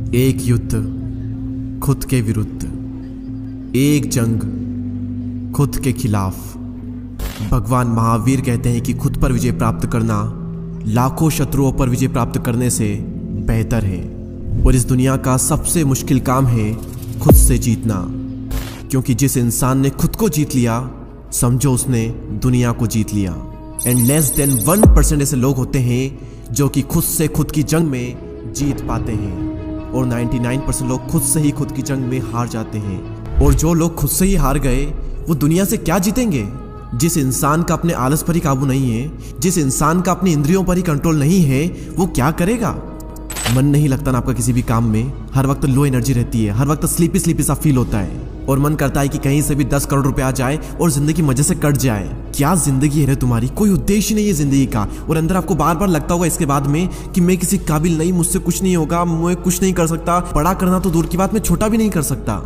एक युद्ध खुद के विरुद्ध, एक जंग खुद के खिलाफ। भगवान महावीर कहते हैं कि खुद पर विजय प्राप्त करना लाखों शत्रुओं पर विजय प्राप्त करने से बेहतर है। और इस दुनिया का सबसे मुश्किल काम है खुद से जीतना, क्योंकि जिस इंसान ने खुद को जीत लिया समझो उसने दुनिया को जीत लिया। एंड लेस देन 1% ऐसे लोग होते हैं जो कि खुद से खुद की जंग में जीत पाते हैं, और 99% लोग खुद से ही खुद की जंग में हार जाते हैं। और जो लोग खुद से ही हार गए वो दुनिया से क्या जीतेंगे? जिस इंसान का अपने आलस पर ही काबू नहीं है, जिस इंसान का अपनी इंद्रियों पर ही कंट्रोल नहीं है, वो क्या करेगा? मन नहीं लगता ना आपका किसी भी काम में, हर वक्त लो एनर्जी रहती है, हर वक्त स्लीपी स्लीपी सा फील होता है, और मन करता है कि कहीं से भी 10 करोड़ रुपए आ जाए और जिंदगी मजे से कट जाए। क्या जिंदगी है रे तुम्हारी? कोई उद्देश्य नहीं है जिंदगी का, और अंदर आपको बार बार लगता होगा इसके बाद में कि मैं किसी काबिल नहीं, मुझसे कुछ नहीं होगा, मैं कुछ नहीं कर सकता। बड़ा करना तो दूर की बात, मैं छोटा भी नहीं कर सकता।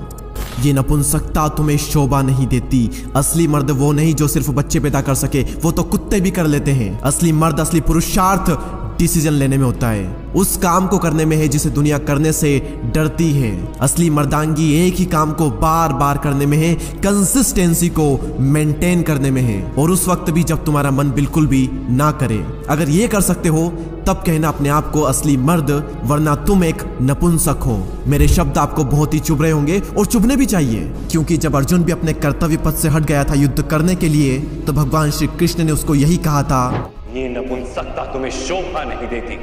ये नपुंसकता तुम्हें शोभा नहीं देती। असली मर्द वो नहीं जो सिर्फ बच्चे पैदा कर सके, वो तो कुत्ते भी कर लेते हैं। असली मर्द, असली पुरुषार्थ डिसीजन लेने में होता है, उस काम को करने में है जिसे दुनिया करने से डरती है। असली मर्दांगी एक ही काम को बार बार करने में है, कंसिस्टेंसी को मेंटेन करने में है, और उस वक्त भी जब तुम्हारा मन बिल्कुल भी ना करे। अगर ये कर सकते हो तब कहना अपने आप को असली मर्द, वरना तुम एक नपुंसक हो। मेरे शब्द आपको बहुत ही चुभ रहे होंगे, और चुभने भी चाहिए, क्योंकि जब अर्जुन भी अपने कर्तव्य पथ से हट गया था युद्ध करने के लिए, तो भगवान श्री कृष्ण ने उसको यही कहा था, ये नपुंसकता तुम्हें शोभा नहीं देती।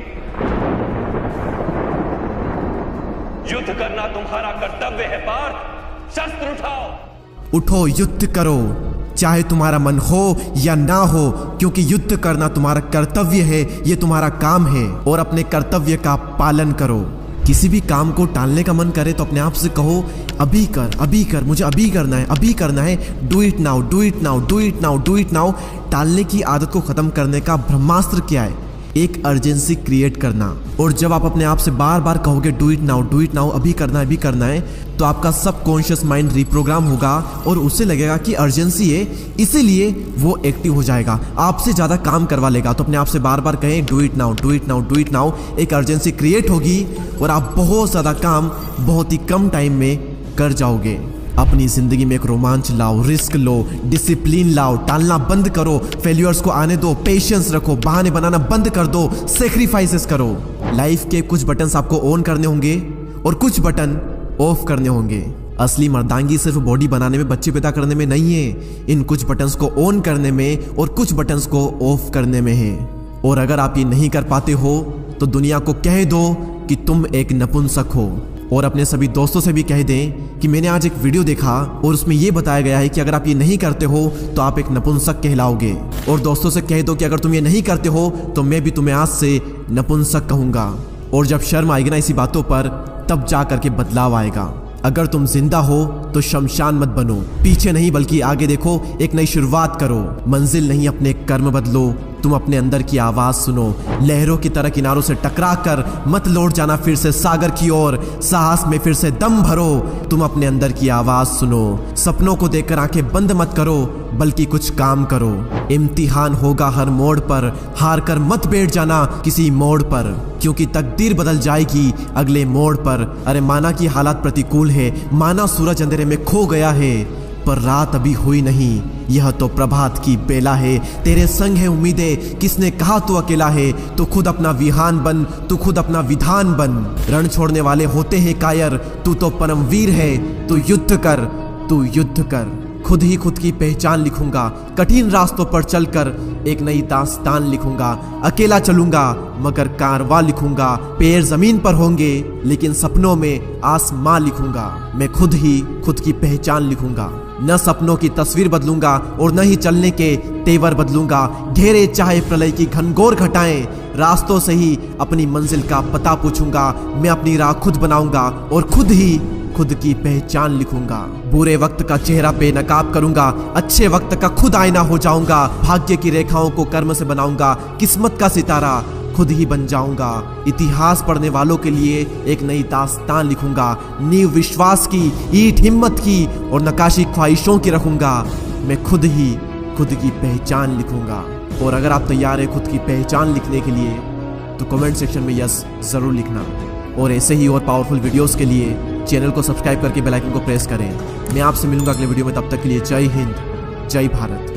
युद्ध करना तुम्हारा कर्तव्य है पार्थ, शस्त्र उठाओ। उठो, युद्ध करो, चाहे तुम्हारा मन हो या ना हो, क्योंकि युद्ध करना तुम्हारा कर्तव्य है, ये तुम्हारा काम है, और अपने कर्तव्य का पालन करो। किसी भी काम को टालने का मन करे तो अपने आप से कहो, अभी कर, अभी कर, मुझे अभी करना है, अभी करना है। Do it now, do it now, do it now, do it now. टालने की आदत को खत्म करने का ब्रह्मास्त्र क्या है? एक अर्जेंसी क्रिएट करना। और जब आप अपने आप से बार बार कहोगे do it now, do it now, अभी करना है, अभी करना है, तो आपका सबकॉन्शियस माइंड रिप्रोग्राम होगा, और उसे लगेगा कि अर्जेंसी है, इसीलिए वो एक्टिव हो जाएगा, आपसे ज्यादा काम करवा लेगा। तो अपने आप से बार बार कहें do it now, do it now, do it now. एक अर्जेंसी क्रिएट होगी और आप बहुत ज्यादा काम बहुत ही कम टाइम में कर जाओगे। अपनी जिंदगी में एक रोमांच लाओ, रिस्क लो, डिसिप्लिन लाओ, टालना बंद करो, फेल्यूर्स को आने दो, पेशेंस रखो, बहाने बनाना बंद कर दो, सेक्रीफाइसेस करो। लाइफ के कुछ बटन्स आपको ऑन करने होंगे और कुछ बटन ऑफ करने होंगे। असली मर्दांगी सिर्फ बॉडी बनाने में, बच्चे पैदा करने में नहीं है, इन कुछ बटन्स को ऑन करने में और कुछ बटन्स को ऑफ करने में है। और अगर आप ये नहीं कर पाते हो तो दुनिया को कह दो कि तुम एक नपुंसक हो, और अपने सभी दोस्तों से भी कह दें कि मैंने आज एक वीडियो देखा और उसमें यह बताया गया है कि अगर आप ये नहीं करते हो तो आप एक नपुंसक कहलाओगे। और दोस्तों से कह दो कि अगर तुम ये नहीं करते हो तो मैं भी तुम्हें आज से नपुंसक कहूंगा। और जब शर्म आएगी ना इसी बातों पर, तब जा करके बदलाव आएगा। अगर तुम जिंदा हो तो शमशान मत बनो, पीछे नहीं बल्कि आगे देखो, एक नई शुरुआत करो। मंजिल नहीं, अपने कर्म बदलो। तुम अपने अंदर की आवाज सुनो, लहरों की तरह किनारों से टकरा कर मत लौट जाना फिर से सागर की ओर। साहस में फिर से दम भरो, तुम अपने अंदर की आवाज सुनो। सपनों को देखकर आंखें बंद मत करो, बल्कि कुछ काम करो। इम्तिहान होगा हर मोड़ पर, हार कर मत बैठ जाना किसी मोड़ पर, क्योंकि तकदीर बदल जाएगी अगले मोड़ पर। अरे माना कि हालात प्रतिकूल है, माना सूरज अंधेरे में खो गया है, पर रात अभी हुई नहीं, यह तो प्रभात की बेला है। तेरे संग है उम्मीदें, किसने कहा तू अकेला है? तू खुद अपना विहान बन, तू खुद अपना विधान बन। रण छोड़ने वाले होते हैं कायर, तू तो परमवीर है। तू युद्ध कर, तू युद्ध कर। खुद ही खुद की पहचान लिखूंगा, कठिन रास्तों पर चलकर एक नई दास्तान लिखूंगा। अकेला चलूंगा मगर कारवां लिखूंगा। पैर जमीन पर होंगे लेकिन सपनों में आसमां लिखूंगा। मैं खुद ही खुद की पहचान लिखूंगा। न सपनों की तस्वीर बदलूंगा और न ही चलने के तेवर बदलूंगा। घेरे चाहे प्रलय की घनघोर घटाएं, रास्तों से ही अपनी मंजिल का पता पूछूंगा। मैं अपनी राह खुद बनाऊंगा और खुद ही खुद की पहचान लिखूंगा। बुरे वक्त का चेहरा बेनकाब करूंगा, अच्छे वक्त का खुद आईना हो जाऊंगा। भाग्य की रेखाओं को कर्म से बनाऊंगा, किस्मत का सितारा खुद ही बन जाऊंगा। इतिहास पढ़ने वालों के लिए एक नई दास्तान लिखूंगा। नींव विश्वास की, ईंट हिम्मत की, और नक्काशी ख्वाहिशों की रखूंगा। मैं खुद ही खुद की पहचान लिखूंगा। और अगर आप तैयार हैं खुद की पहचान लिखने के लिए तो कमेंट सेक्शन में यस जरूर लिखना। और ऐसे ही और पावरफुल वीडियोस के लिए चैनल को सब्सक्राइब करके बेल आइकन को प्रेस करें। मैं आपसे मिलूंगा अगले वीडियो में, तब तक के लिए जय हिंद, जय भारत।